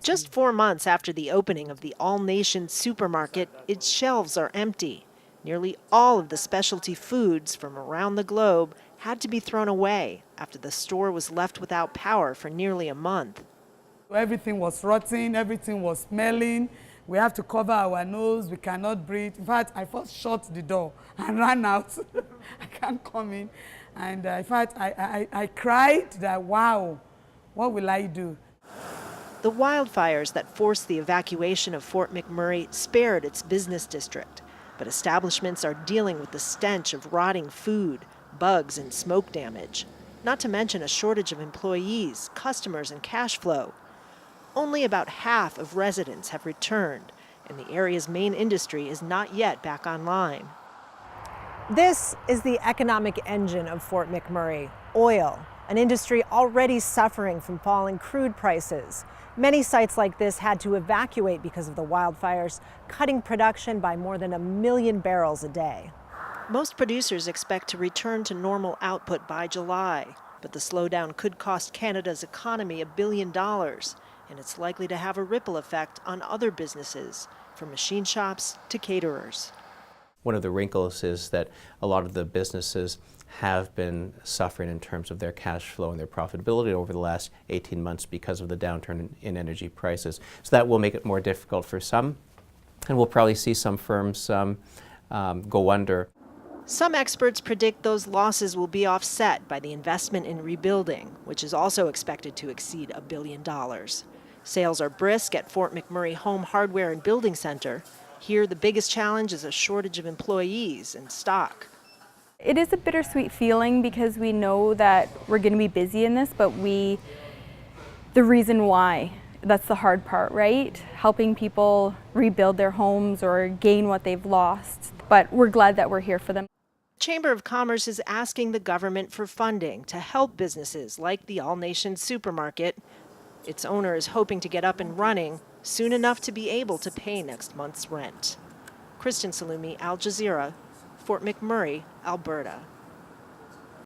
Just 4 months after the opening of the all-nation supermarket, its shelves are empty. Nearly all of the specialty foods from around the globe had to be thrown away after the store was left without power for nearly a month. Everything was rotting, everything was smelling. We have to cover our nose, we cannot breathe. In fact, I first shut the door and ran out. I can't come in. And in fact, I cried that, wow, what will I do? The wildfires that forced the evacuation of Fort McMurray spared its business district, but establishments are dealing with the stench of rotting food, bugs, and smoke damage, not to mention a shortage of employees, customers, and cash flow. Only about half of residents have returned, and the area's main industry is not yet back online. This is the economic engine of Fort McMurray, oil, an industry already suffering from falling crude prices. Many sites like this had to evacuate because of the wildfires, cutting production by more than 1 million barrels a day. Most producers expect to return to normal output by July, but the slowdown could cost Canada's economy $1 billion, and it's likely to have a ripple effect on other businesses, from machine shops to caterers. One of the wrinkles is that a lot of the businesses have been suffering in terms of their cash flow and their profitability over the last 18 months because of the downturn in energy prices. So that will make it more difficult for some, and we'll probably see some firms go under. Some experts predict those losses will be offset by the investment in rebuilding, which is also expected to exceed $1 billion. Sales are brisk at Fort McMurray Home Hardware and Building Center. Here, the biggest challenge is a shortage of employees and stock. It is a bittersweet feeling because we know that we're going to be busy in this, but the reason why, that's the hard part, right? Helping people rebuild their homes or gain what they've lost. But we're glad that we're here for them. The Chamber of Commerce is asking the government for funding to help businesses like the all-nation supermarket. Its owner is hoping to get up and running soon enough to be able to pay next month's rent. Kristen Salumi, Al Jazeera, Fort McMurray, Alberta.